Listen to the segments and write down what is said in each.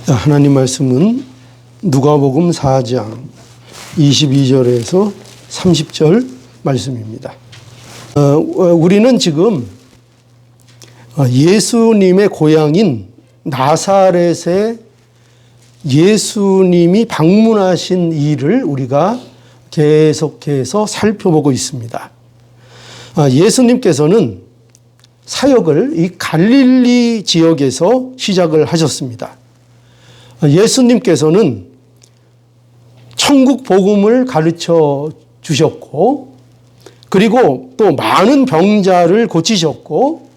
하나님 말씀은 누가복음 4장 22절에서 30절 말씀입니다. 우리는 지금 예수님의 고향인 나사렛에 예수님이 방문하신 일을 우리가 계속해서 살펴보고 있습니다. 예수님께서는 사역을 이 갈릴리 지역에서 시작을 하셨습니다. 예수님께서는 천국 복음을 가르쳐 주셨고, 그리고 또 많은 병자를 고치셨고,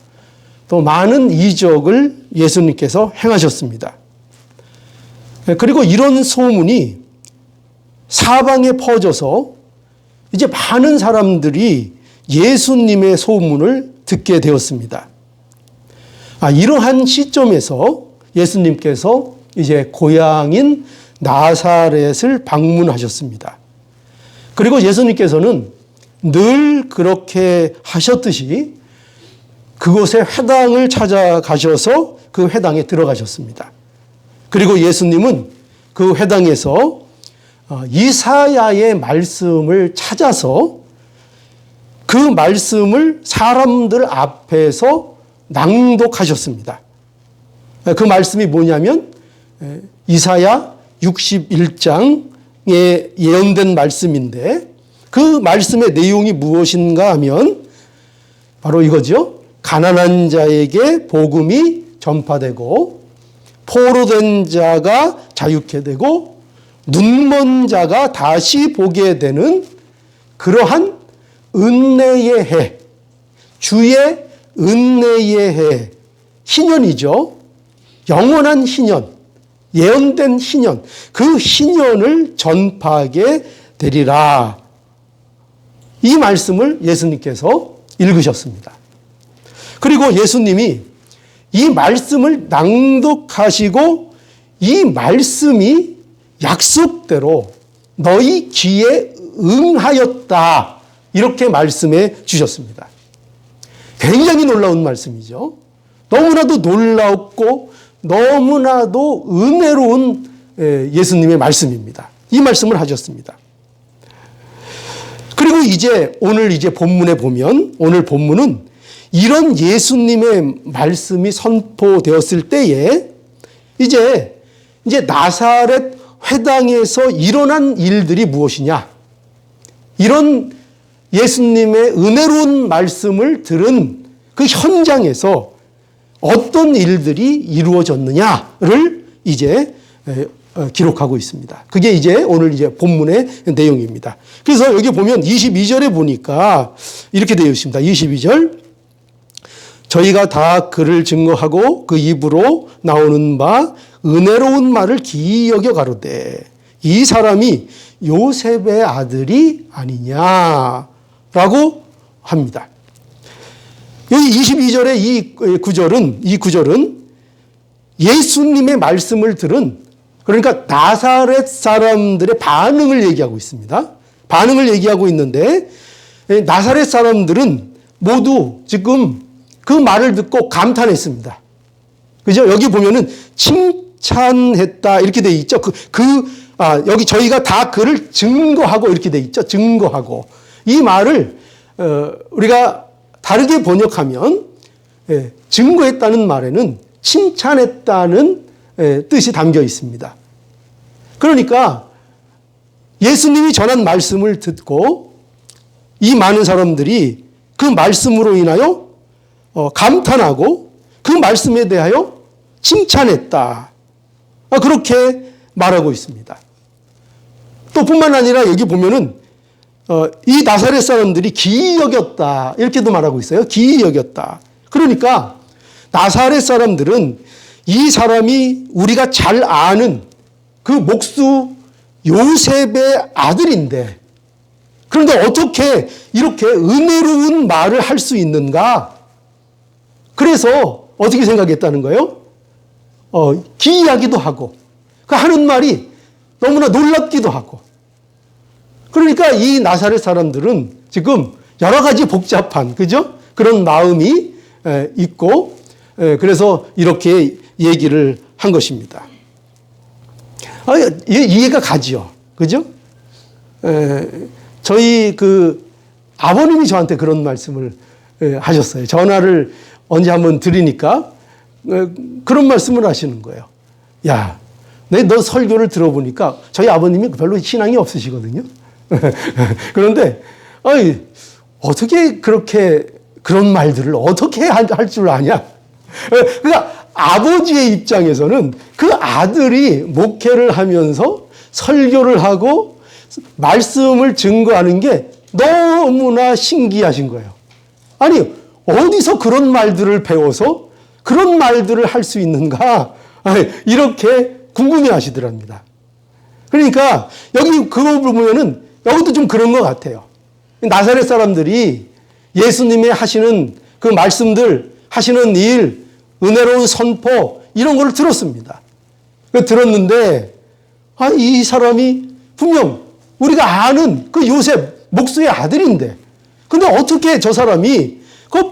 또 많은 이적을 예수님께서 행하셨습니다. 그리고 이런 소문이 사방에 퍼져서 이제 많은 사람들이 예수님의 소문을 듣게 되었습니다. 이러한 시점에서 예수님께서 이제 고향인 나사렛을 방문하셨습니다. 그리고 예수님께서는 늘 그렇게 하셨듯이 그곳에 회당을 찾아가셔서 그 회당에 들어가셨습니다. 그리고 예수님은 그 회당에서 이사야의 말씀을 찾아서 그 말씀을 사람들 앞에서 낭독하셨습니다. 그 말씀이 뭐냐면 이사야 61장에 예언된 말씀인데, 그 말씀의 내용이 무엇인가 하면 바로 이거죠. 가난한 자에게 복음이 전파되고, 포로된 자가 자유케 되고, 눈먼 자가 다시 보게 되는 그러한 은혜의 해, 주의 은혜의 해, 희년이죠. 영원한 희년, 예언된 희년, 그 희년을 전파하게 되리라. 이 말씀을 예수님께서 읽으셨습니다. 그리고 예수님이 이 말씀을 낭독하시고 이 말씀이 약속대로 너희 귀에 응하였다, 이렇게 말씀해 주셨습니다. 굉장히 놀라운 말씀이죠. 너무나도 놀랍고 너무나도 은혜로운 예수님의 말씀입니다. 이 말씀을 하셨습니다. 그리고 오늘 본문에 보면, 오늘 본문은 이런 예수님의 말씀이 선포되었을 때에 이제 나사렛 회당에서 일어난 일들이 무엇이냐? 이런 예수님의 은혜로운 말씀을 들은 그 현장에서 어떤 일들이 이루어졌느냐를 이제 기록하고 있습니다. 그게 오늘 본문의 내용입니다. 그래서 여기 보면 22절에 보니까 이렇게 되어 있습니다. 22절. 저희가 다 그를 증거하고 그 입으로 나오는 바 은혜로운 말을 기이 여겨 가로되 이 사람이 요셉의 아들이 아니냐라고 합니다. 여기 22절의 이 구절은 예수님의 말씀을 들은, 그러니까 나사렛 사람들의 반응을 얘기하고 있습니다. 반응을 얘기하고 있는데, 나사렛 사람들은 모두 지금 그 말을 듣고 감탄했습니다. 그죠? 여기 보면은 칭찬했다 이렇게 돼 있죠. 여기 저희가 다 그를 증거하고 이렇게 돼 있죠. 증거하고. 이 말을 우리가 다르게 번역하면 증거했다는 말에는 칭찬했다는 뜻이 담겨 있습니다. 그러니까 예수님이 전한 말씀을 듣고 이 많은 사람들이 그 말씀으로 인하여 감탄하고 그 말씀에 대하여 칭찬했다, 그렇게 말하고 있습니다. 또 뿐만 아니라 여기 보면은 이 나사렛 사람들이 기이 여겼다, 이렇게도 말하고 있어요. 기이 여겼다. 그러니까 나사렛 사람들은 이 사람이 우리가 잘 아는 그 목수 요셉의 아들인데, 그런데 어떻게 이렇게 은혜로운 말을 할 수 있는가? 그래서 어떻게 생각했다는 거예요? 기이하기도 하고, 그 하는 말이 너무나 놀랍기도 하고. 그러니까 이 나사렛 사람들은 지금 여러 가지 복잡한, 그죠? 그런 마음이 있고, 그래서 이렇게 얘기를 한 것입니다. 이해가 가지요. 그죠? 저희 아버님이 저한테 그런 말씀을 하셨어요. 전화를 언제 한번 드리니까 그런 말씀을 하시는 거예요. 야, 너 설교를 들어보니까 저희 아버님이 별로 신앙이 없으시거든요. 그런데 어떻게 그렇게 그런 말들을 어떻게 할 줄 아냐? 그러니까 아버지의 입장에서는 그 아들이 목회를 하면서 설교를 하고 말씀을 증거하는 게 너무나 신기하신 거예요. 아니, 어디서 그런 말들을 배워서 그런 말들을 할 수 있는가? 이렇게 궁금해 하시더랍니다. 그러니까 여기 그거 보면은 여기도 좀 그런 것 같아요. 나사렛 사람들이 예수님의 하시는 그 말씀들, 하시는 일, 은혜로운 선포, 이런 걸 들었습니다. 들었는데, 이 사람이 분명 우리가 아는 그 요셉, 목수의 아들인데, 근데 어떻게 저 사람이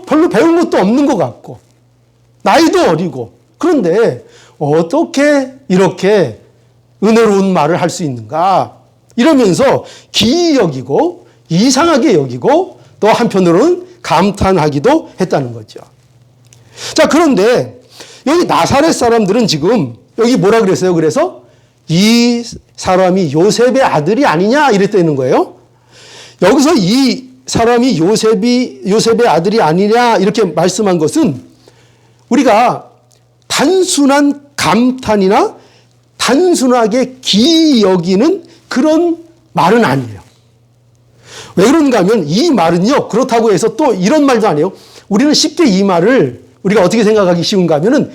별로 배운 것도 없는 것 같고, 나이도 어리고, 그런데 어떻게 이렇게 은혜로운 말을 할 수 있는가? 이러면서 기이 여기고, 이상하게 여기고, 또 한편으로는 감탄하기도 했다는 거죠. 자, 그런데 여기 나사렛 사람들은 지금 여기 뭐라 그랬어요? 그래서 이 사람이 요셉의 아들이 아니냐 이랬다는 거예요. 여기서 이 사람이 요셉의 아들이 아니냐 이렇게 말씀한 것은 우리가 단순한 감탄이나 단순하게 기이 여기는 그런 말은 아니에요. 왜 그런가 하면 이 말은요, 그렇다고 해서 또 이런 말도 아니에요. 우리는 쉽게 이 말을 우리가 어떻게 생각하기 쉬운가 하면은,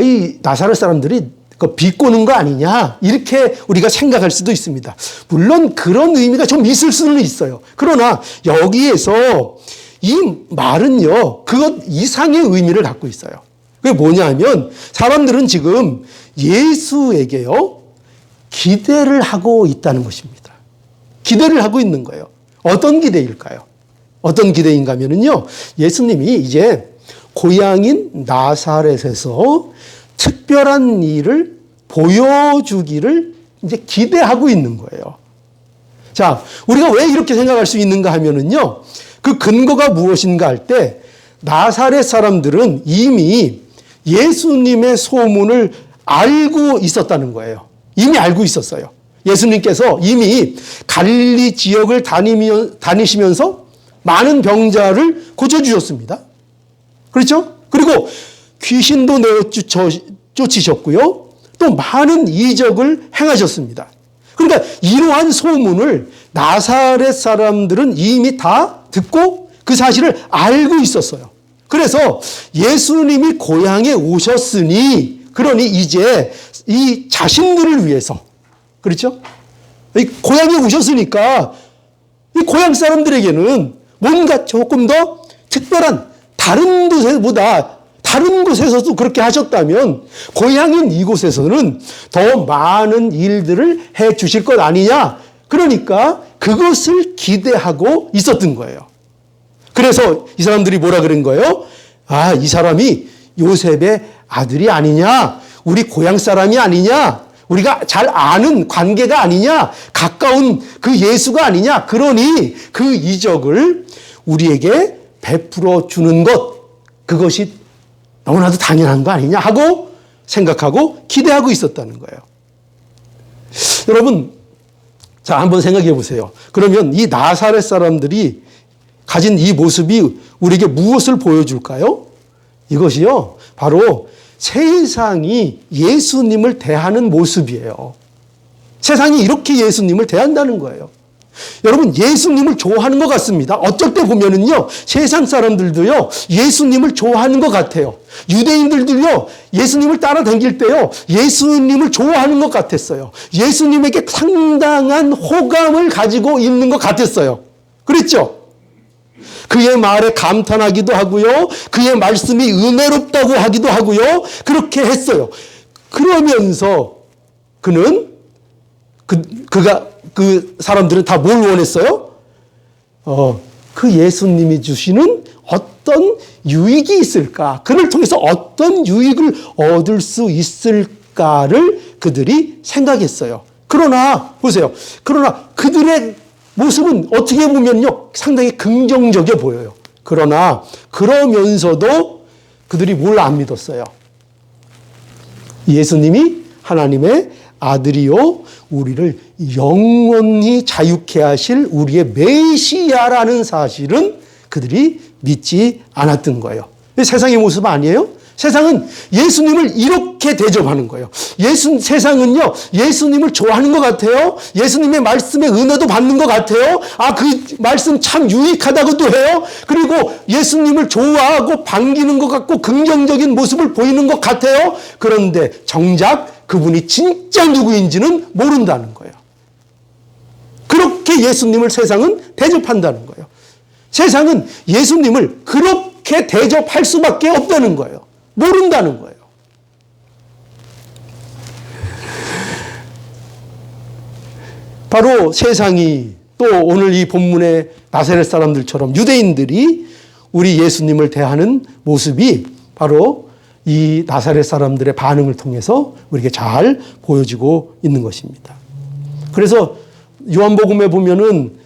이 나사렛 사람들이 비꼬는 거 아니냐, 이렇게 우리가 생각할 수도 있습니다. 물론 그런 의미가 좀 있을 수는 있어요. 그러나 여기에서 이 말은요, 그것 이상의 의미를 갖고 있어요. 그게 뭐냐 하면, 사람들은 지금 예수에게요, 기대를 하고 있다는 것입니다. 기대를 하고 있는 거예요. 어떤 기대일까요? 어떤 기대인가 하면요, 예수님이 이제 고향인 나사렛에서 특별한 일을 보여주기를 이제 기대하고 있는 거예요. 자, 우리가 왜 이렇게 생각할 수 있는가 하면은요, 그 근거가 무엇인가 할 때, 나사렛 사람들은 이미 예수님의 소문을 알고 있었다는 거예요. 이미 알고 있었어요. 예수님께서 이미 갈릴리 지역을 다니시면서 많은 병자를 고쳐주셨습니다. 그렇죠? 그리고 귀신도 쫓으셨고요. 또 많은 이적을 행하셨습니다. 그러니까 이러한 소문을 나사렛 사람들은 이미 다 듣고 그 사실을 알고 있었어요. 그래서 예수님이 고향에 오셨으니, 그러니 이제 이 자신들을 위해서, 그렇죠? 이 고향에 오셨으니까 이 고향 사람들에게는 뭔가 조금 더 특별한, 다른 곳에서도 그렇게 하셨다면 고향인 이곳에서는 더 많은 일들을 해 주실 것 아니냐. 그러니까 그것을 기대하고 있었던 거예요. 그래서 이 사람들이 뭐라 그런 거예요? 이 사람이 요셉의 아들이 아니냐, 우리 고향 사람이 아니냐, 우리가 잘 아는 관계가 아니냐, 가까운 그 예수가 아니냐, 그러니 그 이적을 우리에게 베풀어 주는 것, 그것이 너무나도 당연한 거 아니냐 하고 생각하고 기대하고 있었다는 거예요. 여러분, 자, 한번 생각해 보세요. 그러면 이 나사렛 사람들이 가진 이 모습이 우리에게 무엇을 보여줄까요? 이것이요, 바로 세상이 예수님을 대하는 모습이에요. 세상이 이렇게 예수님을 대한다는 거예요. 여러분, 예수님을 좋아하는 것 같습니다. 어쩔 때 보면은요, 세상 사람들도요, 예수님을 좋아하는 것 같아요. 유대인들도요, 예수님을 따라다닐 때요, 예수님을 좋아하는 것 같았어요. 예수님에게 상당한 호감을 가지고 있는 것 같았어요. 그랬죠? 그의 말에 감탄하기도 하고요, 그의 말씀이 은혜롭다고 하기도 하고요, 그렇게 했어요. 그러면서 그는 그 사람들은 다 뭘 원했어요? 그 예수님이 주시는 어떤 유익이 있을까? 그를 통해서 어떤 유익을 얻을 수 있을까를 그들이 생각했어요. 그러나 보세요. 그러나 그들의 모습은 어떻게 보면요, 상당히 긍정적이어 보여요. 그러나 그러면서도 그들이 뭘 안 믿었어요? 예수님이 하나님의 아들이요 우리를 영원히 자유케 하실 우리의 메시아라는 사실은 그들이 믿지 않았던 거예요. 세상의 모습 아니에요? 세상은 예수님을 이렇게 대접하는 거예요. 세상은요, 예수님을 좋아하는 것 같아요. 예수님의 말씀에 은혜도 받는 것 같아요. 그 말씀 참 유익하다고도 해요. 그리고 예수님을 좋아하고 반기는 것 같고 긍정적인 모습을 보이는 것 같아요. 그런데 정작 그분이 진짜 누구인지는 모른다는 거예요. 그렇게 예수님을 세상은 대접한다는 거예요. 세상은 예수님을 그렇게 대접할 수밖에 없다는 거예요. 모른다는 거예요. 바로 세상이 또 오늘 이 본문의 나사렛 사람들처럼 유대인들이 우리 예수님을 대하는 모습이 바로 이 나사렛 사람들의 반응을 통해서 우리에게 잘 보여지고 있는 것입니다. 그래서 요한복음에 보면은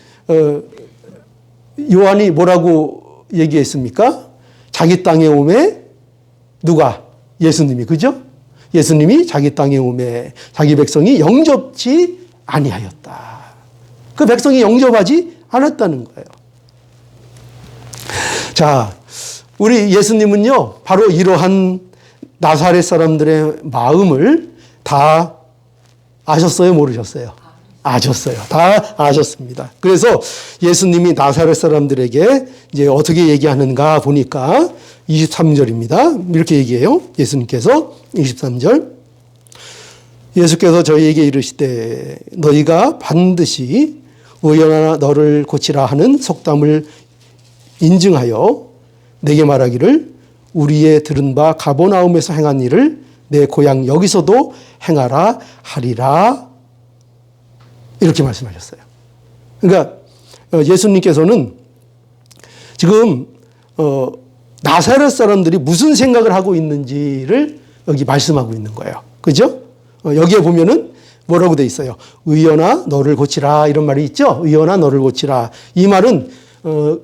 요한이 뭐라고 얘기했습니까? 자기 땅에 오매 누가? 예수님이, 그죠? 예수님이 자기 땅에 오매 자기 백성이 영접지 아니하였다. 그 백성이 영접하지 않았다는 거예요. 자, 우리 예수님은요, 바로 이러한 나사렛 사람들의 마음을 다 아셨어요? 모르셨어요? 아셨어요. 다 아셨습니다. 그래서 예수님이 나사렛 사람들에게 이제 어떻게 얘기하는가 보니까 23절입니다. 이렇게 얘기해요. 예수님께서 23절. 예수께서 저희에게 이르시되 너희가 반드시 의연하나 너를 고치라 하는 속담을 인증하여 내게 말하기를 우리의 들은 바 가버나움에서 행한 일을 내 고향 여기서도 행하라 하리라. 이렇게 말씀하셨어요. 그러니까 예수님께서는 지금 나사렛 사람들이 무슨 생각을 하고 있는지를 여기 말씀하고 있는 거예요. 그죠? 여기에 보면은 뭐라고 돼 있어요? 의연아 너를 고치라 이런 말이 있죠? 의연아 너를 고치라. 이 말은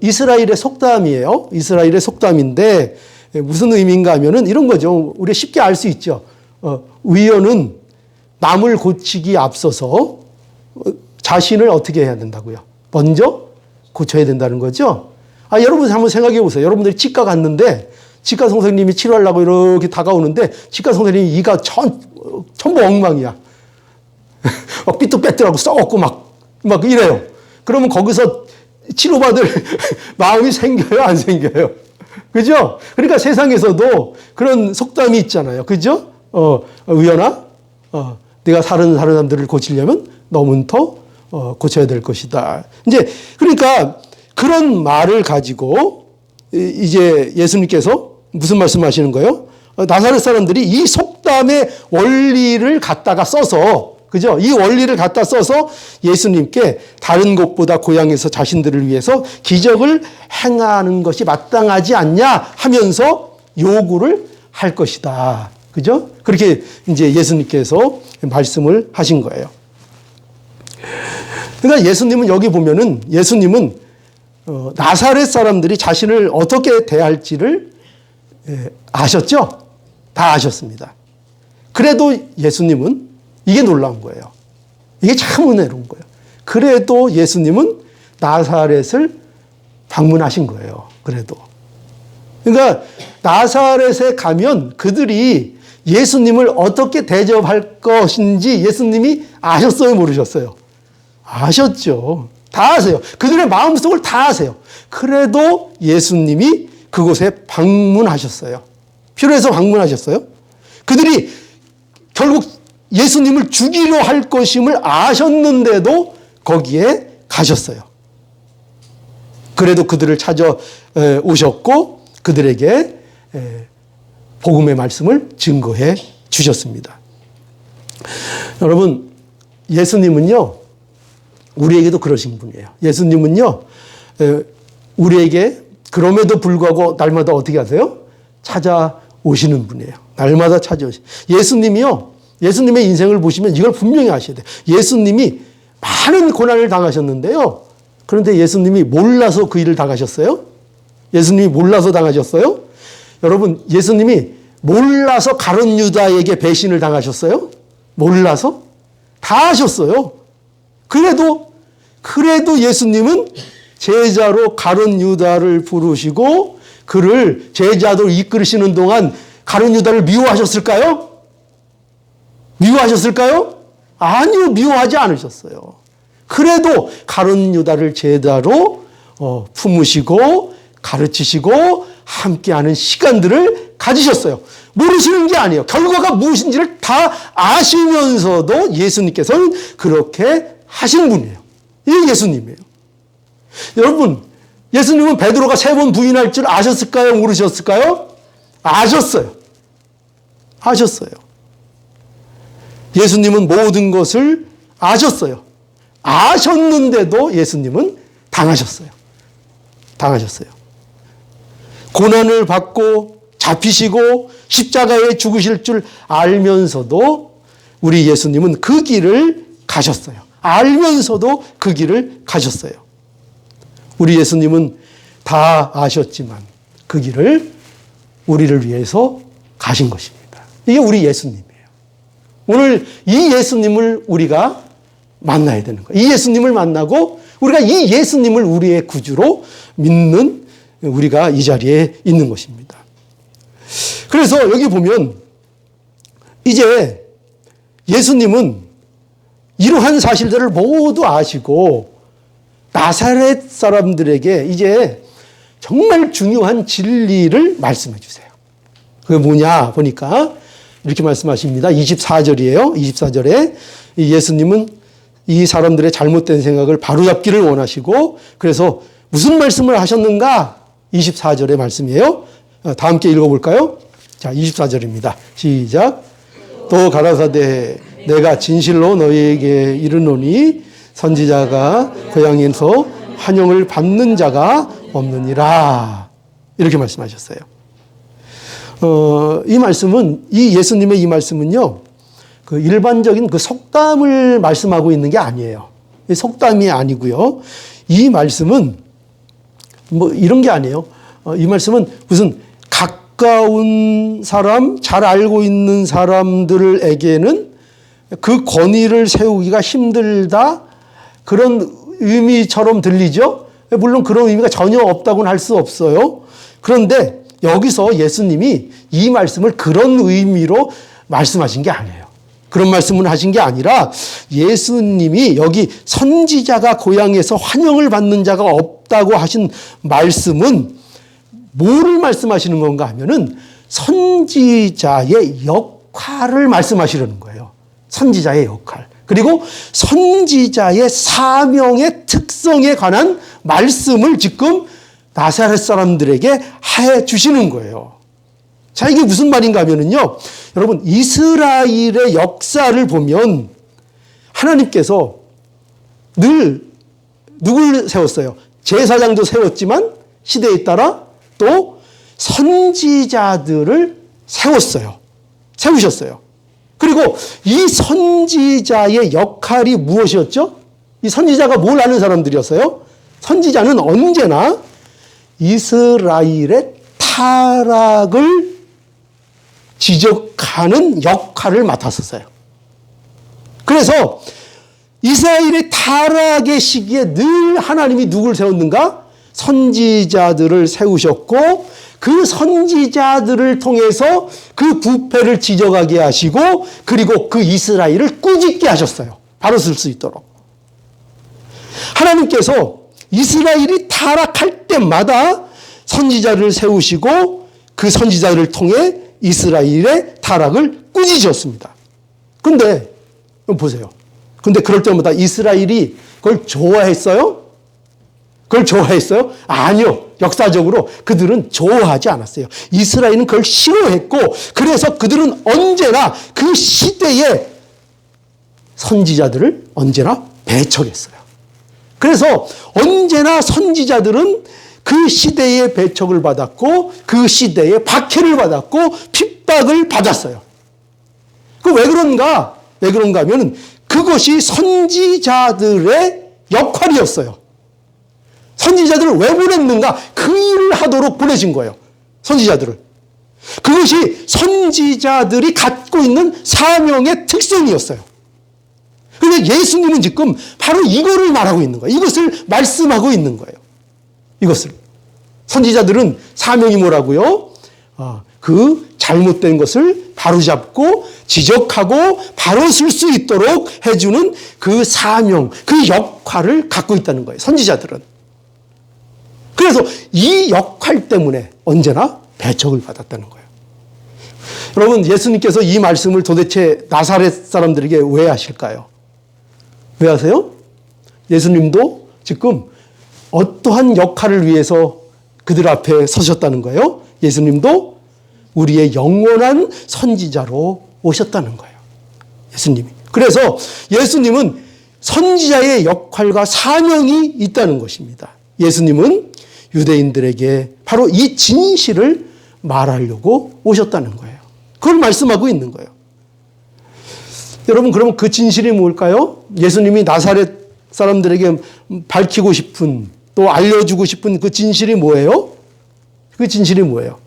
이스라엘의 속담이에요. 이스라엘의 속담인데 무슨 의미인가 하면은 이런 거죠. 우리가 쉽게 알 수 있죠. 의연은 남을 고치기 앞서서 자신을 어떻게 해야 된다고요? 먼저 고쳐야 된다는 거죠. 여러분 한번 생각해 보세요. 여러분들이 치과 갔는데 치과 선생님이 치료하려고 이렇게 다가오는데 치과 선생님이 이가 전부 엉망이야. 막 삐뚤빼뚤하고 썩었고 막 이래요. 그러면 거기서 치료받을 마음이 생겨요? 안 생겨요? 그죠? 그러니까 세상에서도 그런 속담이 있잖아요. 그죠? 의연아, 네가 다른 사람들을 고치려면 너무부터 고쳐야 될 것이다. 이제 그러니까 그런 말을 가지고 이제 예수님께서 무슨 말씀하시는 거예요? 나사렛 사람들이 이 속담의 원리를 갖다가 써서, 그죠? 이 원리를 갖다 써서 예수님께 다른 곳보다 고향에서 자신들을 위해서 기적을 행하는 것이 마땅하지 않냐 하면서 요구를 할 것이다. 그죠? 그렇게 이제 예수님께서 말씀을 하신 거예요. 그러니까 예수님은 여기 보면은 예수님은 나사렛 사람들이 자신을 어떻게 대할지를 아셨죠? 다 아셨습니다. 그래도 예수님은 이게 놀라운 거예요. 이게 참 은혜로운 거예요. 그래도 예수님은 나사렛을 방문하신 거예요. 그래도. 그러니까 나사렛에 가면 그들이 예수님을 어떻게 대접할 것인지 예수님이 아셨어요? 모르셨어요? 아셨죠. 다 아세요. 그들의 마음속을 다 아세요. 그래도 예수님이 그곳에 방문하셨어요. 필요해서 방문하셨어요. 그들이 결국 예수님을 죽이려 할 것임을 아셨는데도 거기에 가셨어요. 그래도 그들을 찾아오셨고 그들에게 복음의 말씀을 증거해 주셨습니다. 여러분, 예수님은요, 우리에게도 그러신 분이에요. 예수님은요, 우리에게 그럼에도 불구하고 날마다 어떻게 하세요? 찾아오시는 분이에요. 날마다 찾아오시는. 예수님이요, 예수님의 인생을 보시면 이걸 분명히 아셔야 돼요. 예수님이 많은 고난을 당하셨는데요. 그런데 예수님이 몰라서 그 일을 당하셨어요? 예수님이 몰라서 당하셨어요? 여러분, 예수님이 몰라서 가룟 유다에게 배신을 당하셨어요? 몰라서? 다 하셨어요. 그래도 예수님은 제자로 가룟 유다를 부르시고 그를 제자로 이끌으시는 동안 가룟 유다를 미워하셨을까요? 미워하셨을까요? 아니요, 미워하지 않으셨어요. 그래도 가룟 유다를 제자로 품으시고 가르치시고 함께하는 시간들을 가지셨어요. 모르시는 게 아니에요. 결과가 무엇인지를 다 아시면서도 예수님께서는 그렇게 하신 분이에요. 이게 예수님이에요. 여러분, 예수님은 베드로가 3번 부인할 줄 아셨을까요? 모르셨을까요? 아셨어요. 아셨어요. 예수님은 모든 것을 아셨어요. 아셨는데도 예수님은 당하셨어요. 당하셨어요. 고난을 받고 잡히시고 십자가에 죽으실 줄 알면서도 우리 예수님은 그 길을 가셨어요. 알면서도 그 길을 가셨어요. 우리 예수님은 다 아셨지만 그 길을 우리를 위해서 가신 것입니다. 이게 우리 예수님이에요. 오늘 이 예수님을 우리가 만나야 되는 거예요. 이 예수님을 만나고 우리가 이 예수님을 우리의 구주로 믿는 우리가 이 자리에 있는 것입니다. 그래서 여기 보면 이제 예수님은 이러한 사실들을 모두 아시고 나사렛 사람들에게 이제 정말 중요한 진리를 말씀해 주세요. 그게 뭐냐 보니까 이렇게 말씀하십니다. 24절이에요. 24절에 예수님은 이 사람들의 잘못된 생각을 바로잡기를 원하시고 그래서 무슨 말씀을 하셨는가? 24절의 말씀이에요. 다 함께 읽어볼까요? 자, 24절입니다. 시작. 또 가라사대 내가 진실로 너희에게 이르노니 선지자가 고향에서 환영을 받는 자가 없느니라. 이렇게 말씀하셨어요. 이 말씀은, 이 예수님의 이 말씀은요, 그 일반적인 그 속담을 말씀하고 있는 게 아니에요. 속담이 아니고요. 이 말씀은 뭐 이런 게 아니에요. 이 말씀은 무슨 가까운 사람, 잘 알고 있는 사람들에게는 그 권위를 세우기가 힘들다. 그런 의미처럼 들리죠? 물론 그런 의미가 전혀 없다고는 할 수 없어요. 그런데 여기서 예수님이 이 말씀을 그런 의미로 말씀하신 게 아니에요. 그런 말씀을 하신 게 아니라 예수님이 여기 선지자가 고향에서 환영을 받는 자가 없다고 하신 말씀은 뭐를 말씀하시는 건가 하면은 선지자의 역할을 말씀하시려는 거예요. 선지자의 역할. 그리고 선지자의 사명의 특성에 관한 말씀을 지금 나사렛 사람들에게 해 주시는 거예요. 자, 이게 무슨 말인가 하면은요, 여러분, 이스라엘의 역사를 보면 하나님께서 늘 누굴 세웠어요? 제사장도 세웠지만 시대에 따라 또 선지자들을 세웠어요. 세우셨어요. 그리고 이 선지자의 역할이 무엇이었죠? 이 선지자가 뭘 하는 사람들이었어요? 선지자는 언제나 이스라엘의 타락을 지적하는 역할을 맡았었어요. 그래서 이스라엘의 타락의 시기에 늘 하나님이 누굴 세웠는가? 선지자들을 세우셨고 그 선지자들을 통해서 그 부패를 지적하게 하시고 그리고 그 이스라엘을 꾸짖게 하셨어요. 바로 쓸 수 있도록. 하나님께서 이스라엘이 타락할 때마다 선지자를 세우시고 그 선지자를 통해 이스라엘의 타락을 꾸짖으셨습니다. 근데 보세요. 근데 그럴 때마다 이스라엘이 그걸 좋아했어요? 그걸 좋아했어요? 아니요. 역사적으로 그들은 좋아하지 않았어요. 이스라엘은 그걸 싫어했고 그래서 그들은 언제나 그 시대의 선지자들을 언제나 배척했어요. 그래서 언제나 선지자들은 그 시대의 배척을 받았고 그 시대의 박해를 받았고 핍박을 받았어요. 그 왜 그런가? 왜 그런가 하면은 그것이 선지자들의 역할이었어요. 선지자들을 왜 보냈는가? 그 일을 하도록 보내신 거예요. 선지자들을. 그것이 선지자들이 갖고 있는 사명의 특성이었어요. 그런데 예수님은 지금 바로 이거를 말하고 있는 거예요. 이것을 말씀하고 있는 거예요. 이것을. 선지자들은 사명이 뭐라고요? 그 잘못된 것을 바로잡고 지적하고 바로 쓸 수 있도록 해주는 그 사명, 그 역할을 갖고 있다는 거예요. 선지자들은. 그래서 이 역할 때문에 언제나 배척을 받았다는 거예요. 여러분, 예수님께서 이 말씀을 도대체 나사렛 사람들에게 왜 하실까요? 왜 하세요? 예수님도 지금 어떠한 역할을 위해서 그들 앞에 서셨다는 거예요? 예수님도 우리의 영원한 선지자로 오셨다는 거예요. 예수님이. 그래서 예수님은 선지자의 역할과 사명이 있다는 것입니다. 예수님은 유대인들에게 바로 이 진실을 말하려고 오셨다는 거예요. 그걸 말씀하고 있는 거예요. 여러분, 그러면 그 진실이 뭘까요? 예수님이 나사렛 사람들에게 밝히고 싶은, 또 알려주고 싶은 그 진실이 뭐예요? 그 진실이 뭐예요?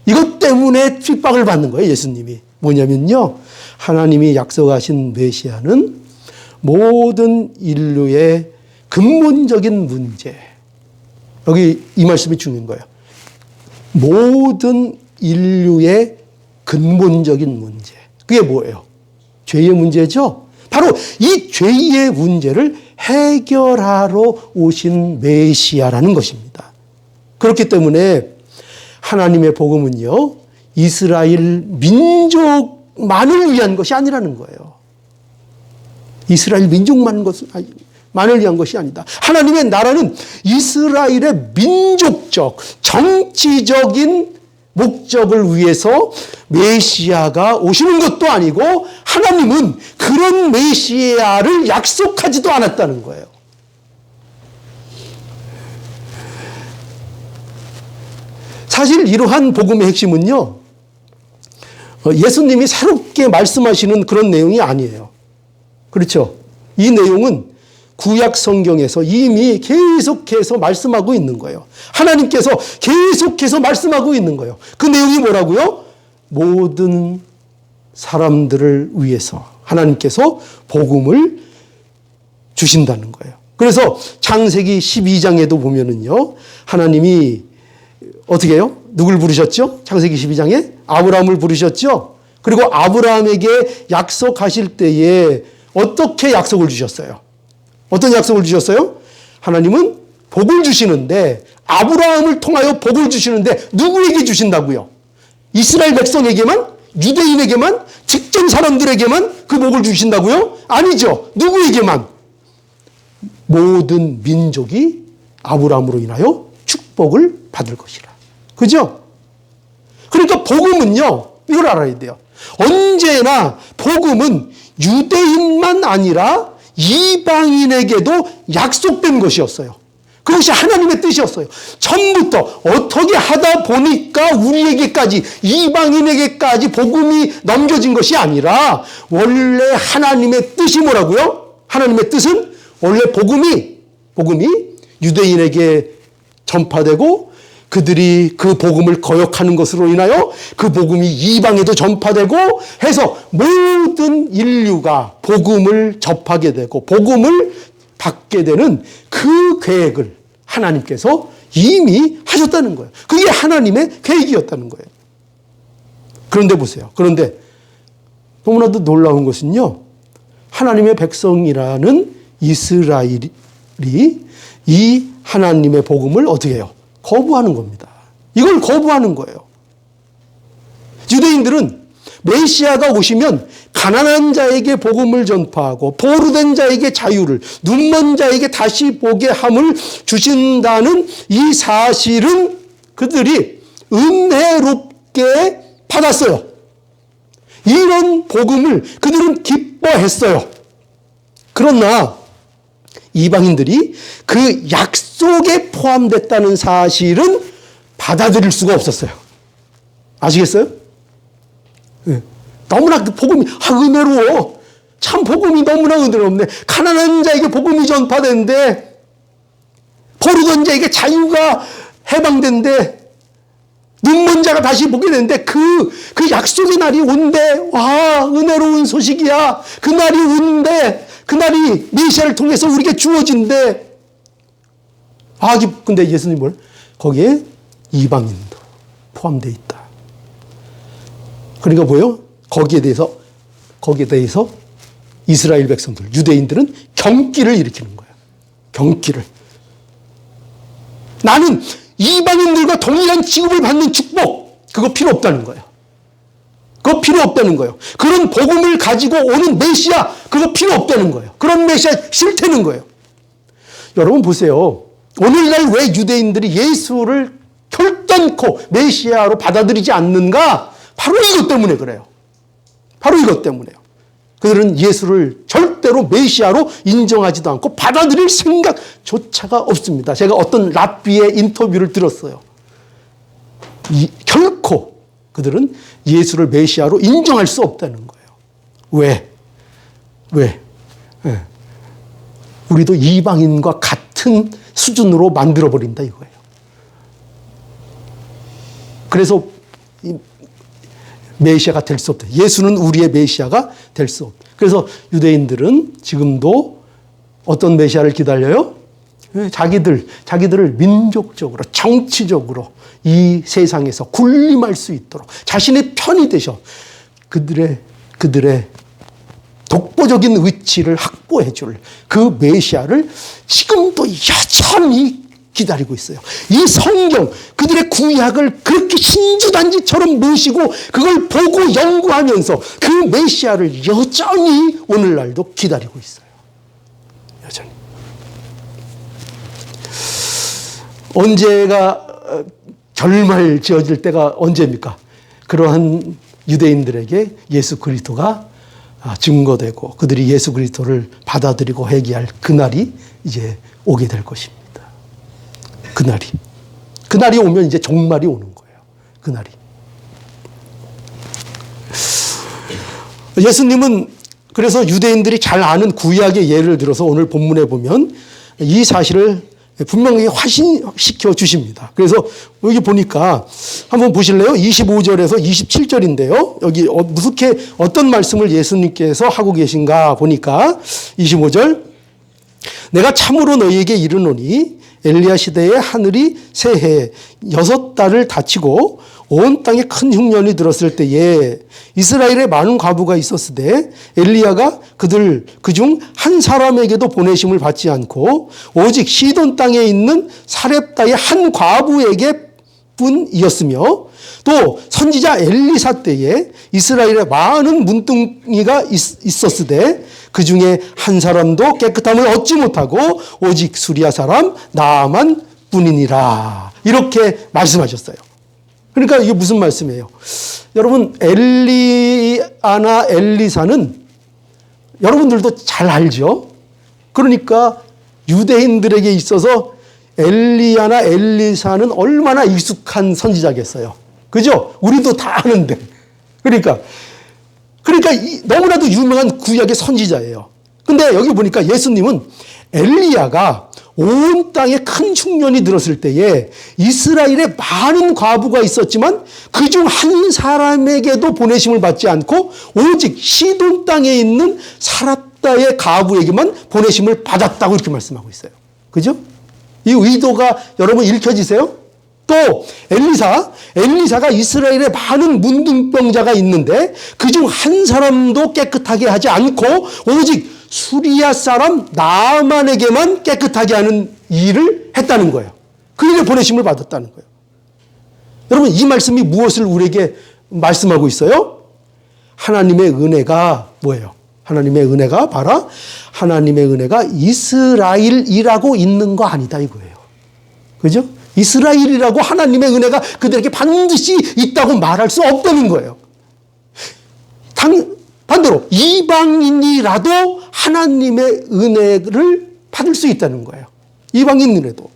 이것 때문에 핍박을 받는 거예요, 예수님이. 뭐냐면요, 하나님이 약속하신 메시아는 모든 인류의 근본적인 문제, 여기 이 말씀이 중요한 거예요. 모든 인류의 근본적인 문제. 그게 뭐예요? 죄의 문제죠? 바로 이 죄의 문제를 해결하러 오신 메시아라는 것입니다. 그렇기 때문에 하나님의 복음은요, 이스라엘 민족만을 위한 것이 아니라는 거예요. 이스라엘 민족만을 위한 것이 아니다. 하나님의 나라는 이스라엘의 민족적, 정치적인 목적을 위해서 메시아가 오시는 것도 아니고 하나님은 그런 메시아를 약속하지도 않았다는 거예요. 사실 이러한 복음의 핵심은요, 예수님이 새롭게 말씀하시는 그런 내용이 아니에요. 그렇죠? 이 내용은 구약 성경에서 이미 계속해서 말씀하고 있는 거예요. 하나님께서 계속해서 말씀하고 있는 거예요. 그 내용이 뭐라고요? 모든 사람들을 위해서 하나님께서 복음을 주신다는 거예요. 그래서 창세기 12장에도 보면은요, 하나님이 어떻게 해요? 누굴 부르셨죠? 창세기 12장에 아브라함을 부르셨죠? 그리고 아브라함에게 약속하실 때에 어떻게 약속을 주셨어요? 어떤 약속을 주셨어요? 하나님은 복을 주시는데, 아브라함을 통하여 복을 주시는데 누구에게 주신다고요? 이스라엘 백성에게만? 유대인에게만? 직전 사람들에게만 그 복을 주신다고요? 아니죠. 누구에게만? 모든 민족이 아브라함으로 인하여 축복을 받을 것이라. 그죠? 그러니까 복음은요, 이걸 알아야 돼요. 언제나 복음은 유대인만 아니라 이방인에게도 약속된 것이었어요. 그것이 하나님의 뜻이었어요. 처음부터 어떻게 하다 보니까 우리에게까지, 이방인에게까지 복음이 넘겨진 것이 아니라 원래 하나님의 뜻이 뭐라고요? 하나님의 뜻은 원래 복음이 유대인에게 전파되고 그들이 그 복음을 거역하는 것으로 인하여 그 복음이 이방에도 전파되고 해서 모든 인류가 복음을 접하게 되고 복음을 받게 되는 그 계획을 하나님께서 이미 하셨다는 거예요. 그게 하나님의 계획이었다는 거예요. 그런데 보세요. 그런데 너무나도 놀라운 것은요, 하나님의 백성이라는 이스라엘이 이 하나님의 복음을 어떻게 해요? 거부하는 겁니다. 이걸 거부하는 거예요. 유대인들은 메시아가 오시면 가난한 자에게 복음을 전파하고 보루된 자에게 자유를, 눈먼 자에게 다시 보게 함을 주신다는 이 사실은 그들이 은혜롭게 받았어요. 이런 복음을 그들은 기뻐했어요. 그러나 이방인들이 그 약속에 포함됐다는 사실은 받아들일 수가 없었어요. 아시겠어요? 네. 너무나 그 복음이 은혜로워. 참 복음이 너무나 은혜롭네. 가난한 자에게 복음이 전파된대. 포로던 자에게 자유가 해방된대. 눈먼 자가 다시 보게 되는데 그 약속의 날이 온대. 와, 은혜로운 소식이야. 그 날이 온대. 그 날이 메시아를 통해서 우리에게 주어진대. 근데 예수님 뭘? 거기에 이방인도 포함되어 있다. 그러니까 뭐요? 거기에 대해서 이스라엘 백성들, 유대인들은 경기를 일으키는 거예요. 경기를. 나는 이방인들과 동일한 취급을 받는 축복, 그거 필요 없다는 거예요. 그거 필요 없다는 거예요. 그런 복음을 가지고 오는 메시아, 그거 필요 없다는 거예요. 그런 메시아 싫다는 거예요. 여러분 보세요. 오늘날 왜 유대인들이 예수를 결단코 메시아로 받아들이지 않는가? 바로 이것 때문에 그래요. 바로 이것 때문에요. 그들은 예수를 절대로 메시아로 인정하지도 않고 받아들일 생각조차가 없습니다. 제가 어떤 랍비의 인터뷰를 들었어요. 결코 그들은 예수를 메시아로 인정할 수 없다는 거예요. 왜? 우리도 이방인과 같은 수준으로 만들어버린다 이거예요. 그래서 메시아가 될 수 없다. 예수는 우리의 메시아가 될 수 없다. 그래서 유대인들은 지금도 어떤 메시아를 기다려요? 자기들을 민족적으로, 정치적으로 이 세상에서 군림할 수 있도록 자신의 편이 되셔 그들의 독보적인 위치를 확보해 줄 그 메시아를 지금도 여전히 기다리고 있어요. 이 성경, 그들의 구약을 그렇게 신주단지처럼 모시고 그걸 보고 연구하면서 그 메시아를 여전히 오늘날도 기다리고 있어요. 여전히. 언제가 결말 지어질 때가 언제입니까? 그러한 유대인들에게 예수 그리스도가 증거되고 그들이 예수 그리스도를 받아들이고 회개할 그날이 이제 오게 될 것입니다. 그날이 오면 이제 종말이 오는 거예요. 그날이. 예수님은 그래서 유대인들이 잘 아는 구약의 예를 들어서 오늘 본문에 보면 이 사실을 분명히 확신시켜 주십니다. 그래서 여기 보니까 한번 보실래요? 25절에서 27절인데요. 여기 어떤 말씀을 예수님께서 하고 계신가 보니까 25절 내가 참으로 너희에게 이르노니 엘리야 시대에 하늘이 새해 6달을 닫히고 온 땅에 큰 흉년이 들었을 때에 이스라엘에 많은 과부가 있었으되 엘리야가 그중 한 사람에게도 보내심을 받지 않고 오직 시돈 땅에 있는 사렙다의 한 과부에게 뿐이었으며 또 선지자 엘리사 때에 이스라엘에 많은 문둥이가 있었으되 그 중에 한 사람도 깨끗함을 얻지 못하고 오직 수리아 사람 나아만 뿐이니라. 이렇게 말씀하셨어요. 그러니까 이게 무슨 말씀이에요? 여러분 엘리야나 엘리사는 여러분들도 잘 알죠? 그러니까 유대인들에게 있어서 엘리야나 엘리사는 얼마나 익숙한 선지자겠어요. 그죠? 우리도 다 아는데. 그러니까 너무나도 유명한 구약의 선지자예요. 근데 여기 보니까 예수님은 엘리야가 온 땅에 큰 흉년이 들었을 때에 이스라엘에 많은 과부가 있었지만 그중 한 사람에게도 보내심을 받지 않고 오직 시돈 땅에 있는 사렙다의 과부에게만 보내심을 받았다고 이렇게 말씀하고 있어요. 그죠? 이 의도가 여러분 읽혀지세요? 또 엘리사가 이스라엘에 많은 문둥병자가 있는데 그중 한 사람도 깨끗하게 하지 않고 오직 수리아 사람 나아만에게만 깨끗하게 하는 일을 했다는 거예요. 그 일에 보내심을 받았다는 거예요. 여러분 이 말씀이 무엇을 우리에게 말씀하고 있어요? 하나님의 은혜가 뭐예요? 하나님의 은혜가 바로 하나님의 은혜가 이스라엘이라고 있는 거 아니다 이거예요. 그죠? 이스라엘이라고 하나님의 은혜가 그들에게 반드시 있다고 말할 수 없다는 거예요. 반대로 이방인이라도 하나님의 은혜를 받을 수 있다는 거예요. 이방인이라도.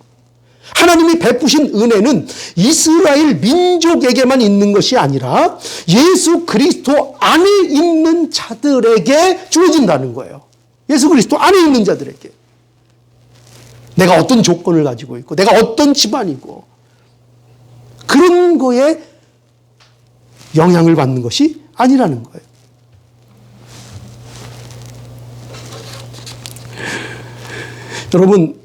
하나님이 베푸신 은혜는 이스라엘 민족에게만 있는 것이 아니라 예수 그리스도 안에 있는 자들에게 주어진다는 거예요. 예수 그리스도 안에 있는 자들에게. 내가 어떤 조건을 가지고 있고 내가 어떤 집안이고 그런 거에 영향을 받는 것이 아니라는 거예요. 여러분,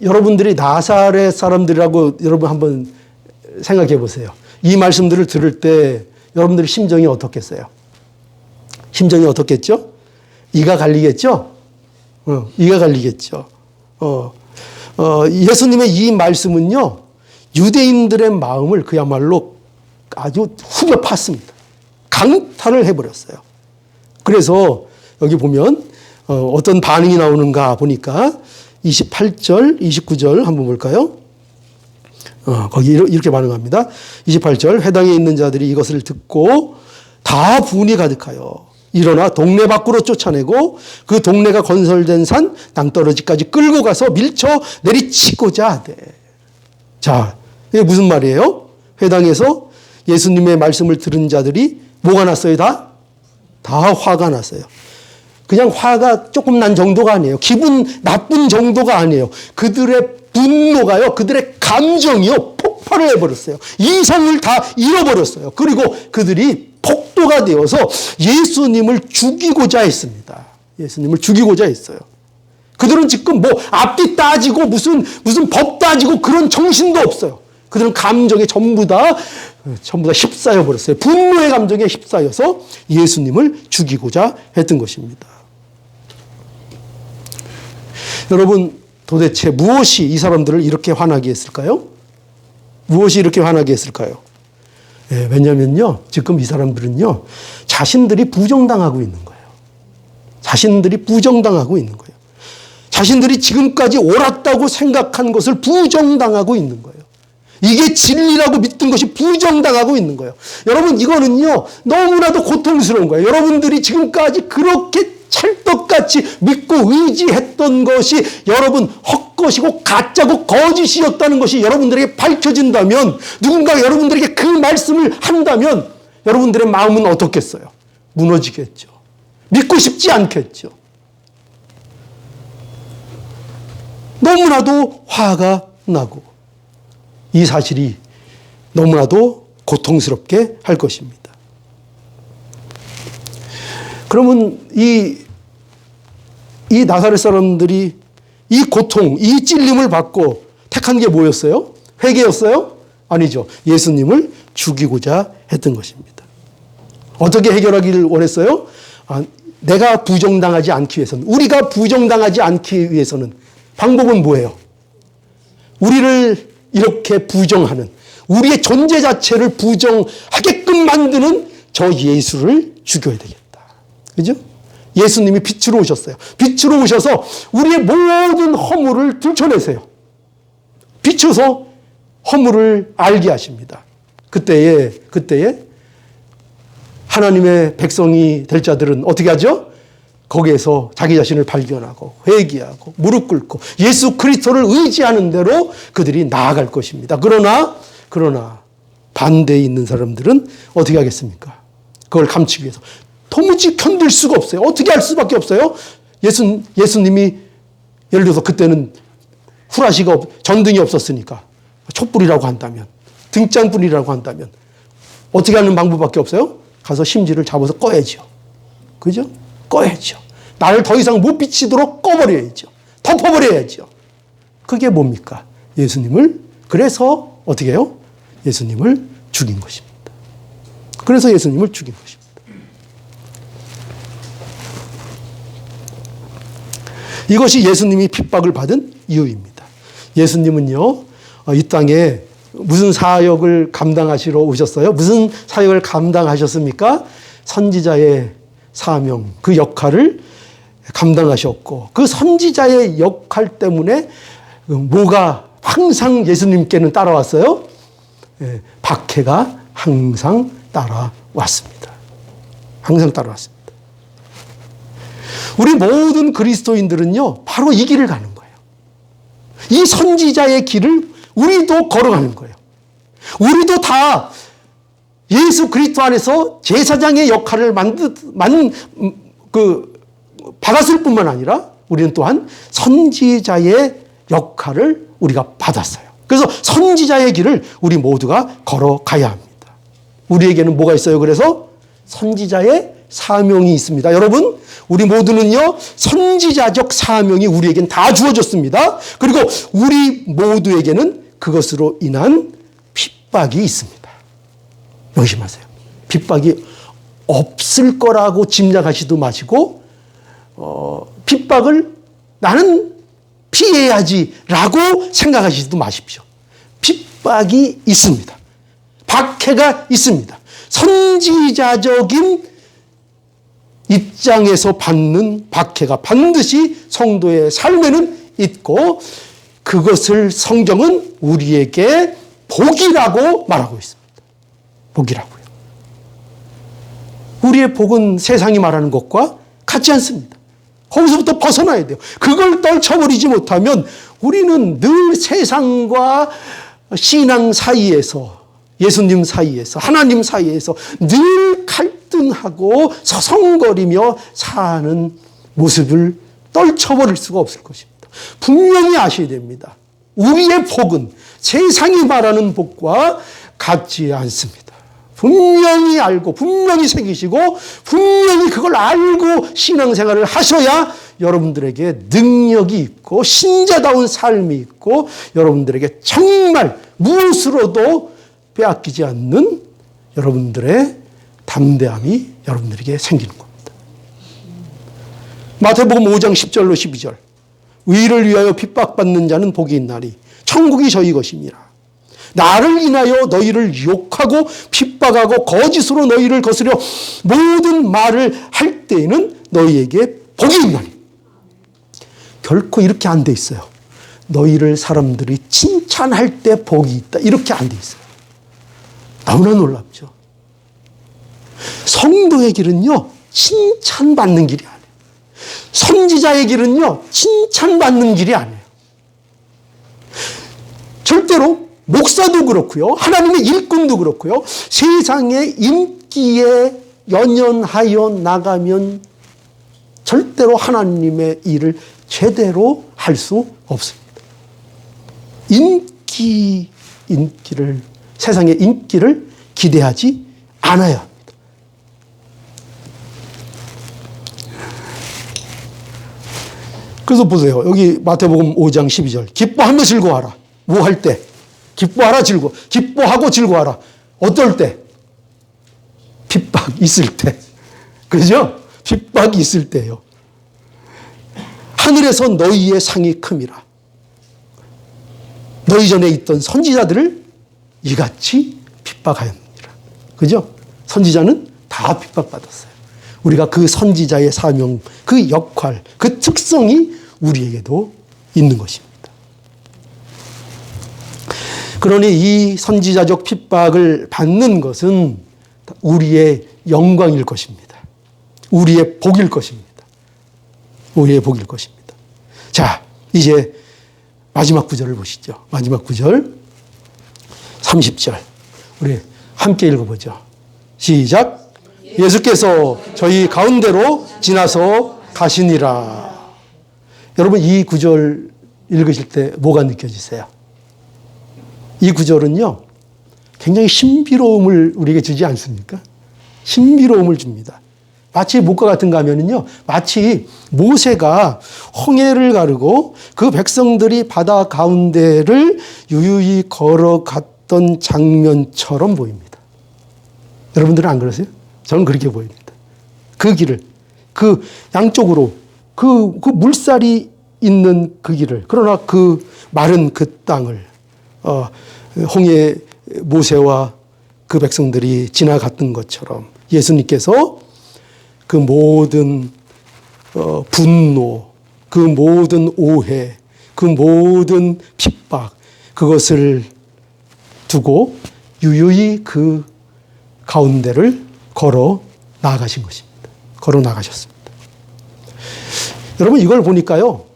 여러분들이 나사렛 사람들이라고 여러분 한번 생각해 보세요. 이 말씀들을 들을 때 여러분들의 심정이 어떻겠어요? 심정이 어떻겠죠? 이가 갈리겠죠? 이가 갈리겠죠. 예수님의 이 말씀은요, 유대인들의 마음을 그야말로 아주 후벼 팠습니다. 강탈을 해버렸어요. 그래서 여기 보면 어떤 반응이 나오는가 보니까 28절, 29절 한번 볼까요? 거기 이렇게 반응합니다. 28절, 회당에 있는 자들이 이것을 듣고 다 분이 가득하여 일어나 동네 밖으로 쫓아내고 그 동네가 건설된 산 낭떠러지까지 끌고 가서 밀쳐 내리치고자 하되. 자, 이게 무슨 말이에요? 회당에서 예수님의 말씀을 들은 자들이 뭐가 났어요? 다 화가 났어요. 그냥 화가 조금 난 정도가 아니에요. 기분 나쁜 정도가 아니에요. 그들의 분노가요, 그들의 감정이요, 폭발을 해버렸어요. 이성을 다 잃어버렸어요. 그리고 그들이 폭도가 되어서 예수님을 죽이고자 했습니다. 예수님을 죽이고자 했어요. 그들은 지금 뭐 앞뒤 따지고 무슨 법 따지고 그런 정신도 없어요. 그들은 감정에 전부 다 휩싸여 버렸어요. 분노의 감정에 휩싸여서 예수님을 죽이고자 했던 것입니다. 여러분, 도대체 무엇이 이 사람들을 이렇게 화나게 했을까요? 무엇이 이렇게 화나게 했을까요? 왜냐면요, 지금 이 사람들은요, 자신들이 부정당하고 있는 거예요. 자신들이 부정당하고 있는 거예요. 자신들이 지금까지 옳았다고 생각한 것을 부정당하고 있는 거예요. 이게 진리라고 믿던 것이 부정당하고 있는 거예요. 여러분, 이거는요, 너무나도 고통스러운 거예요. 여러분들이 지금까지 그렇게 찰떡같이 믿고 의지했던 것이 여러분 헛것이고 가짜고 거짓이었다는 것이 여러분들에게 밝혀진다면, 누군가 여러분들에게 그 말씀을 한다면 여러분들의 마음은 어떻겠어요? 무너지겠죠. 믿고 싶지 않겠죠. 너무나도 화가 나고 이 사실이 너무나도 고통스럽게 할 것입니다. 그러면 이 나사렛 사람들이 이 고통, 이 찔림을 받고 택한 게 뭐였어요? 회개였어요? 아니죠. 예수님을 죽이고자 했던 것입니다. 어떻게 해결하기를 원했어요? 내가 부정당하지 않기 위해서는, 우리가 부정당하지 않기 위해서는 방법은 뭐예요? 우리를 이렇게 부정하는, 우리의 존재 자체를 부정하게끔 만드는 저 예수를 죽여야 되겠다. 그죠? 예수님이 빛으로 오셨어요. 빛으로 오셔서 우리의 모든 허물을 들춰내세요. 비춰서 허물을 알게 하십니다. 그때에 하나님의 백성이 될 자들은 어떻게 하죠? 거기에서 자기 자신을 발견하고 회개하고 무릎 꿇고 예수 그리스도를 의지하는 대로 그들이 나아갈 것입니다. 그러나 반대에 있는 사람들은 어떻게 하겠습니까? 그걸 감추기 위해서 도무지 견딜 수가 없어요. 어떻게 할 수밖에 없어요? 예수님이 예를 들어서 그때는 후라시가 전등이 없었으니까 촛불이라고 한다면, 등잔불이라고 한다면 어떻게 하는 방법밖에 없어요? 가서 심지를 잡아서 꺼야죠. 그죠? 꺼야죠. 나를 더 이상 못 비치도록 꺼버려야죠. 덮어버려야죠. 그게 뭡니까? 예수님을, 그래서 어떻게 해요? 예수님을 죽인 것입니다. 그래서 예수님을 죽인 것입니다. 이것이 예수님이 핍박을 받은 이유입니다. 예수님은요, 이 땅에 무슨 사역을 감당하시러 오셨어요? 무슨 사역을 감당하셨습니까? 선지자의 사명, 그 역할을 감당하셨고, 그 선지자의 역할 때문에 뭐가 항상 예수님께는 따라왔어요? 박해가 항상 따라왔습니다. 항상 따라왔습니다. 우리 모든 그리스도인들은요, 바로 이 길을 가는 거예요. 이 선지자의 길을 우리도 걸어가는 거예요. 우리도 다 예수 그리스도 안에서 제사장의 역할을 받았을 뿐만 아니라 우리는 또한 선지자의 역할을 우리가 받았어요. 그래서 선지자의 길을 우리 모두가 걸어가야 합니다. 우리에게는 뭐가 있어요? 그래서 선지자의 사명이 있습니다. 여러분, 우리 모두는요, 선지자적 사명이 우리에겐 다 주어졌습니다. 그리고 우리 모두에게는 그것으로 인한 핍박이 있습니다. 명심하세요. 핍박이 없을 거라고 짐작하지도 마시고, 핍박을 나는 피해야지라고 생각하시지도 마십시오. 핍박이 있습니다. 박해가 있습니다. 선지자적인 입장에서 받는 박해가 반드시 성도의 삶에는 있고, 그것을 성경은 우리에게 복이라고 말하고 있습니다. 복이라고요. 우리의 복은 세상이 말하는 것과 같지 않습니다. 거기서부터 벗어나야 돼요. 그걸 떨쳐버리지 못하면 우리는 늘 세상과 신앙 사이에서, 예수님 사이에서, 하나님 사이에서 늘 갈등하고 서성거리며 사는 모습을 떨쳐버릴 수가 없을 것입니다. 분명히 아셔야 됩니다. 우리의 복은 세상이 말하는 복과 같지 않습니다. 분명히 알고 분명히 새기시고 분명히 그걸 알고 신앙생활을 하셔야 여러분들에게 능력이 있고 신자다운 삶이 있고 여러분들에게 정말 무엇으로도 빼앗기지 않는 여러분들의 담대함이 여러분들에게 생기는 겁니다. 마태복음 5장 10절로 12절. 의를 위하여 핍박받는 자는 복이 있나니 천국이 저희 것입니다. 나를 인하여 너희를 욕하고 핍박하고 거짓으로 너희를 거스려 모든 말을 할 때에는 너희에게 복이 있나니. 결코 이렇게 안 돼 있어요. 너희를 사람들이 칭찬할 때 복이 있다. 이렇게 안 돼 있어요. 너무나 놀랍죠. 성도의 길은요, 칭찬받는 길이 아니에요. 선지자의 길은요, 칭찬받는 길이 아니에요. 절대로 목사도 그렇고요, 하나님의 일꾼도 그렇고요, 세상의 인기에 연연하여 나가면 절대로 하나님의 일을 제대로 할 수 없습니다. 인기를, 세상의 인기를 기대하지 않아야 합니다. 그래서 보세요. 여기 마태복음 5장 12절. 기뻐하며 즐거워하라. 뭐 할 때? 기뻐하라, 기뻐하고 즐거워하라. 어떨 때? 핍박 있을 때. 그죠? 핍박이 있을 때요. 하늘에서 너희의 상이 큼이라. 너희 전에 있던 선지자들을 이같이 핍박하였느니라. 그죠? 선지자는 다 핍박받았어요. 우리가 그 선지자의 사명, 그 역할, 그 특성이 우리에게도 있는 것입니다. 그러니 이 선지자적 핍박을 받는 것은 우리의 영광일 것입니다. 우리의 복일 것입니다. 우리의 복일 것입니다. 자, 이제 마지막 구절을 보시죠. 마지막 구절 30절 우리 함께 읽어보죠. 시작. 예수께서 저희 가운데로 지나서 가시니라. 여러분, 이 구절 읽으실 때 뭐가 느껴지세요? 이 구절은요, 굉장히 신비로움을 우리에게 주지 않습니까? 신비로움을 줍니다. 마치 목과 같은 가면은요, 마치 모세가 홍해를 가르고 그 백성들이 바다 가운데를 유유히 걸어갔던 장면처럼 보입니다. 여러분들은 안 그러세요? 저는 그렇게 보입니다. 그 길을, 그 양쪽으로 그 물살이 있는 그 길을, 그러나 그 마른 그 땅을 홍해 모세와 그 백성들이 지나갔던 것처럼 예수님께서 그 모든 분노, 그 모든 오해, 그 모든 핍박, 그것을 두고 유유히 그 가운데를 걸어 나가신 것입니다. 걸어 나가셨습니다. 여러분, 이걸 보니까요,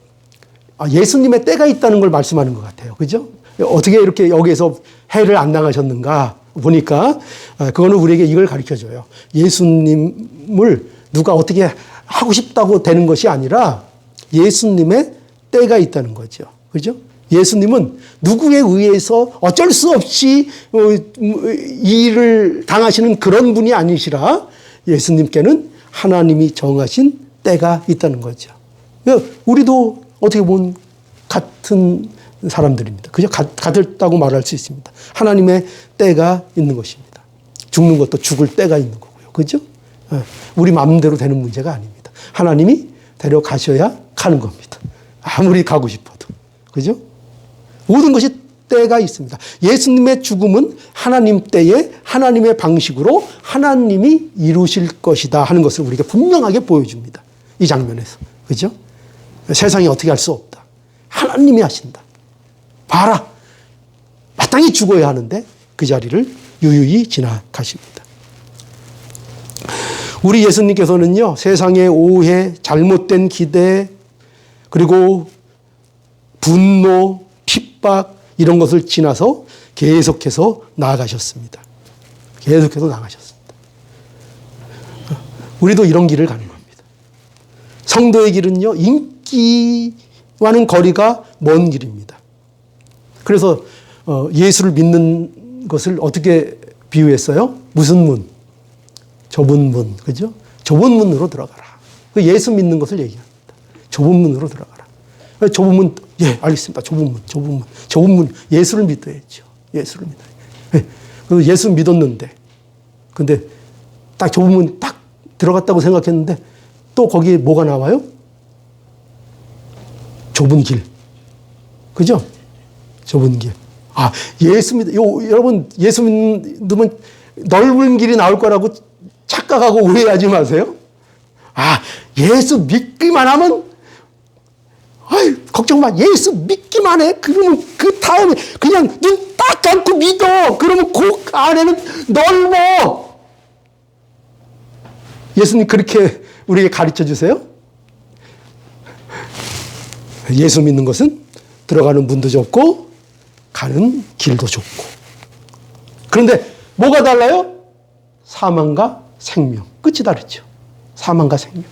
예수님의 때가 있다는 걸 말씀하는 것 같아요. 그죠? 어떻게 이렇게 여기에서 해를 안 당하셨는가 보니까 그거는 우리에게 이걸 가르쳐줘요. 예수님을 누가 어떻게 하고 싶다고 되는 것이 아니라 예수님의 때가 있다는 거죠. 그죠? 예수님은 누구에 의해서 어쩔 수 없이 이 일을 당하시는 그런 분이 아니시라 예수님께는 하나님이 정하신 때가 있다는 거죠. 우리도 어떻게 보면 같은 사람들입니다. 그죠? 같았다고 말할 수 있습니다. 하나님의 때가 있는 것입니다. 죽는 것도 죽을 때가 있는 거고요. 그죠? 우리 마음대로 되는 문제가 아닙니다. 하나님이 데려가셔야 가는 겁니다. 아무리 가고 싶어도. 그죠? 모든 것이 때가 있습니다. 예수님의 죽음은 하나님 때에 하나님의 방식으로 하나님이 이루실 것이다 하는 것을 우리에게 분명하게 보여줍니다. 이 장면에서. 그죠? 세상이 어떻게 할 수 없다. 하나님이 하신다. 봐라. 마땅히 죽어야 하는데 그 자리를 유유히 지나가십니다. 우리 예수님께서는요, 세상의 오해, 잘못된 기대, 그리고 분노, 핍박, 이런 것을 지나서 계속해서 나아가셨습니다. 계속해서 나아가셨습니다. 우리도 이런 길을 가는 겁니다. 성도의 길은요, 인기와는 거리가 먼 길입니다. 그래서 예수를 믿는 것을 어떻게 비유했어요? 무슨 문? 좁은 문, 그죠? 좁은 문으로 들어가라. 예수 믿는 것을 얘기합니다. 좁은 문으로 들어가라. 좁은 문, 예, 알겠습니다. 좁은 문. 예수를 믿어야죠. 예수를 믿어야. 예. 그래서 예수 믿었는데, 근데 딱 좁은 문 딱 들어갔다고 생각했는데, 또 거기에 뭐가 나와요? 좁은 길. 그죠? 좁은 길. 여러분, 예수 믿으면 넓은 길이 나올 거라고 착각하고 오해하지 마세요. 예수 믿기만 하면, 걱정 마. 예수 믿기만 해. 그러면 그 다음에 그냥 눈 딱 감고 믿어. 그러면 그 안에는 넓어. 예수님 그렇게 우리에게 가르쳐 주세요. 예수 믿는 것은 들어가는 문도 좁고 가는 길도 좁고. 그런데 뭐가 달라요? 사망과 생명. 끝이 다르죠. 사망과 생명.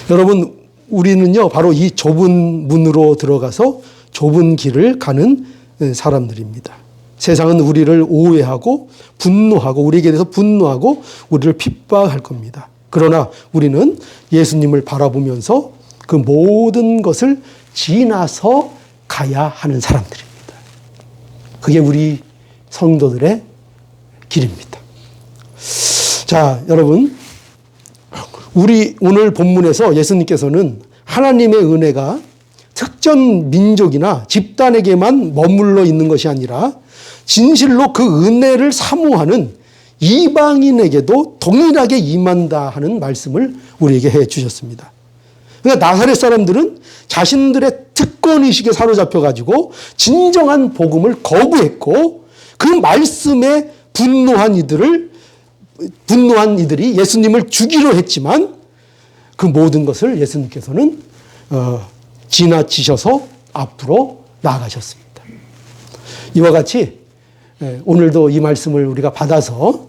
여러분, 우리는요, 바로 이 좁은 문으로 들어가서 좁은 길을 가는 사람들입니다. 세상은 우리를 오해하고 분노하고 우리에게 대해서 분노하고 우리를 핍박할 겁니다. 그러나 우리는 예수님을 바라보면서 그 모든 것을 지나서 가야 하는 사람들입니다. 그게 우리 성도들의 길입니다. 자, 여러분, 우리 오늘 본문에서 예수님께서는 하나님의 은혜가 특정 민족이나 집단에게만 머물러 있는 것이 아니라 진실로 그 은혜를 사모하는 이방인에게도 동일하게 임한다 하는 말씀을 우리에게 해 주셨습니다. 그러니까 나사렛 사람들은 자신들의 특권의식에 사로잡혀가지고 진정한 복음을 거부했고 그 말씀에 분노한 이들이 예수님을 죽이려 했지만 그 모든 것을 예수님께서는 지나치셔서 앞으로 나아가셨습니다. 이와 같이 오늘도 이 말씀을 우리가 받아서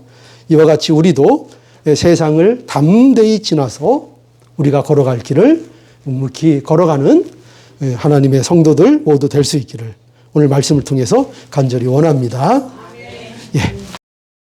이와 같이 우리도 세상을 담대히 지나서 우리가 걸어갈 길을 묵묵히 걸어가는 하나님의 성도들 모두 될 수 있기를 오늘 말씀을 통해서 간절히 원합니다. 예.